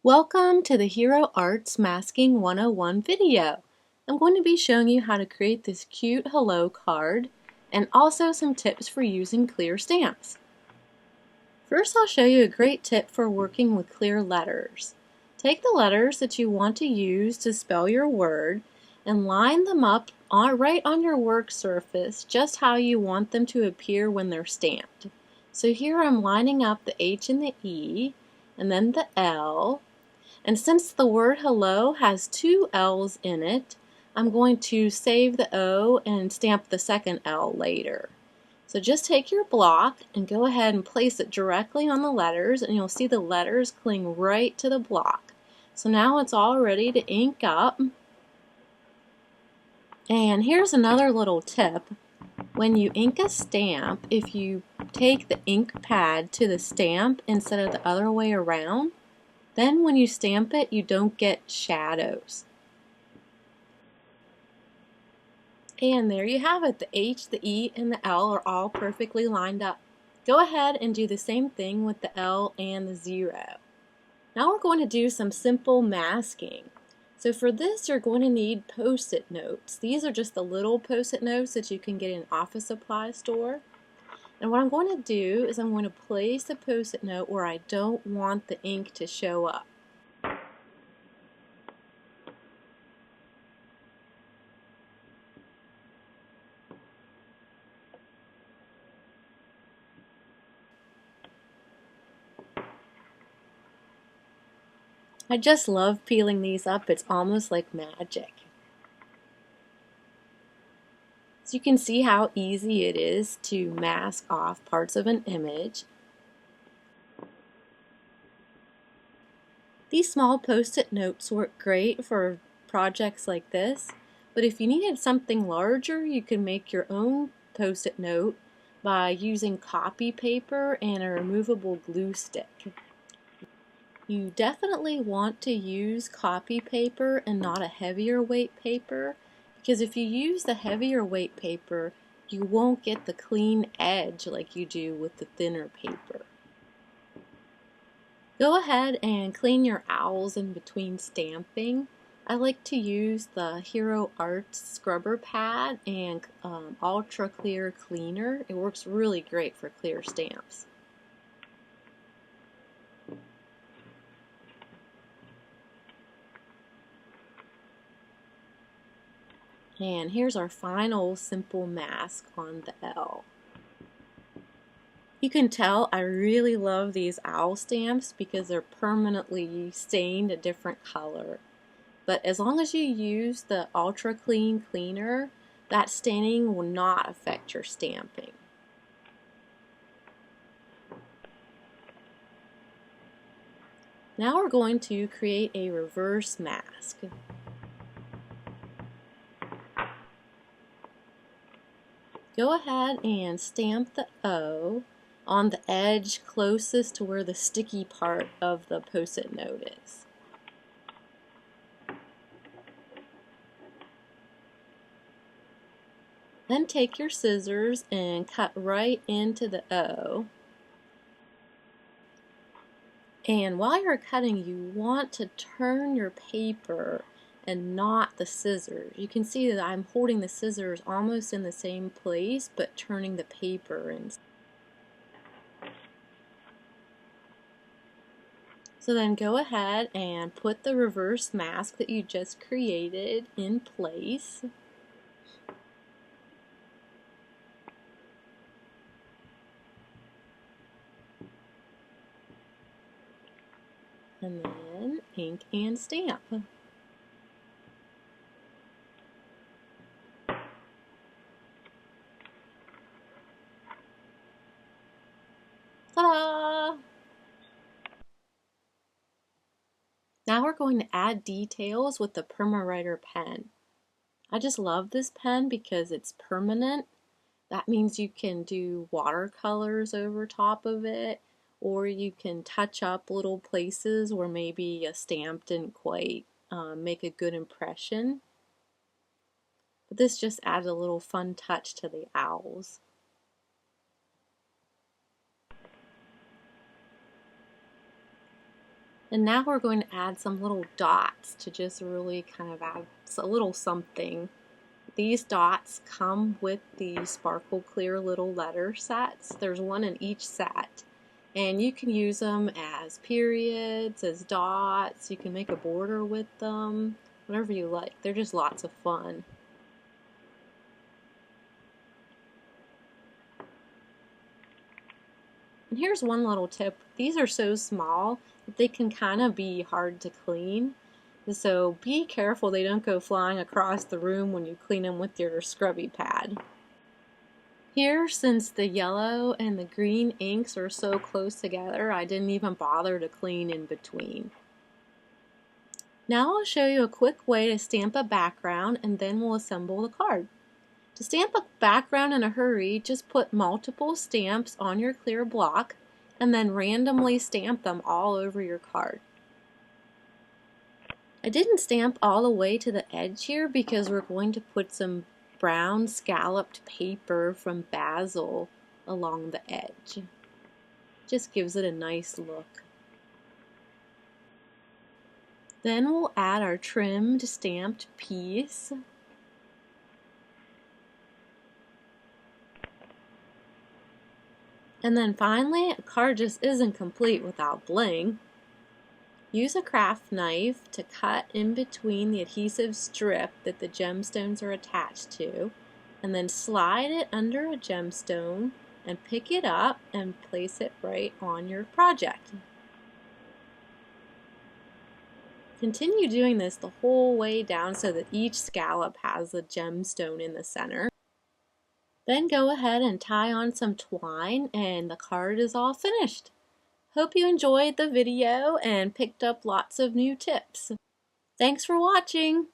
Welcome to the Hero Arts Masking 101 video. I'm going to be showing you how to create this cute hello card and also some tips for using clear stamps. First, I'll show you a great tip for working with clear letters. Take the letters that you want to use to spell your word and line them up right on your work surface just how you want them to appear when they're stamped. So here I'm lining up the H and the E and then the L. And since the word hello has two L's in it, I'm going to save the O and stamp the second L later. So just take your block and go ahead and place it directly on the letters, and you'll see the letters cling right to the block. So now it's all ready to ink up. And here's another little tip. When you ink a stamp, if you take the ink pad to the stamp instead of the other way around, then when you stamp it, you don't get shadows. And there you have it. The H, the E, and the L are all perfectly lined up. Go ahead and do the same thing with the L and the 0. Now we're going to do some simple masking. So for this, you're going to need Post-it notes. These are just the little Post-it notes that you can get in an office supply store. And what I'm going to do is I'm going to place the Post-it note where I don't want the ink to show up. I just love peeling these up. It's almost like magic. So you can see how easy it is to mask off parts of an image. These small Post-it notes work great for projects like this, but if you needed something larger, you can make your own Post-it note by using copy paper and a removable glue stick. You definitely want to use copy paper and not a heavier weight paper, because if you use the heavier weight paper, you won't get the clean edge like you do with the thinner paper. Go ahead and clean your owls in between stamping. I like to use the Hero Arts scrubber pad and ultra clear cleaner. It works really great for clear stamps. And here's our final simple mask on the L. You can tell I really love these owl stamps because they're permanently stained a different color. But as long as you use the Ultra Clean Cleaner, that staining will not affect your stamping. Now we're going to create a reverse mask. Go ahead and stamp the O on the edge closest to where the sticky part of the Post-it note is. Then take your scissors and cut right into the O. And while you're cutting, you want to turn your paper and not the scissors. You can see that I'm holding the scissors almost in the same place, but turning the paper in. So then go ahead and put the reverse mask that you just created in place. And then ink and stamp. Ta-da! Now we're going to add details with the Perma-Writer pen. I just love this pen because it's permanent. That means you can do watercolors over top of it, or you can touch up little places where maybe a stamp didn't quite make a good impression. But this just adds a little fun touch to the owls. And now we're going to add some little dots to just really kind of add a little something. These dots come with the Sparkle Clear little letter sets. There's one in each set. And you can use them as periods, as dots. You can make a border with them, whatever you like. They're just lots of fun. And here's one little tip. These are so small that they can kind of be hard to clean. So be careful they don't go flying across the room when you clean them with your scrubby pad. Here, since the yellow and the green inks are so close together, I didn't even bother to clean in between. Now I'll show you a quick way to stamp a background and then we'll assemble the card. To stamp a background in a hurry, just put multiple stamps on your clear block and then randomly stamp them all over your card. I didn't stamp all the way to the edge here because we're going to put some brown scalloped paper from Basil along the edge. Just gives it a nice look. Then we'll add our trimmed stamped piece. And then finally, a card just isn't complete without bling. Use a craft knife to cut in between the adhesive strip that the gemstones are attached to, and then slide it under a gemstone and pick it up and place it right on your project. Continue doing this the whole way down so that each scallop has a gemstone in the center. Then go ahead and tie on some twine and the card is all finished. Hope you enjoyed the video and picked up lots of new tips. Thanks for watching!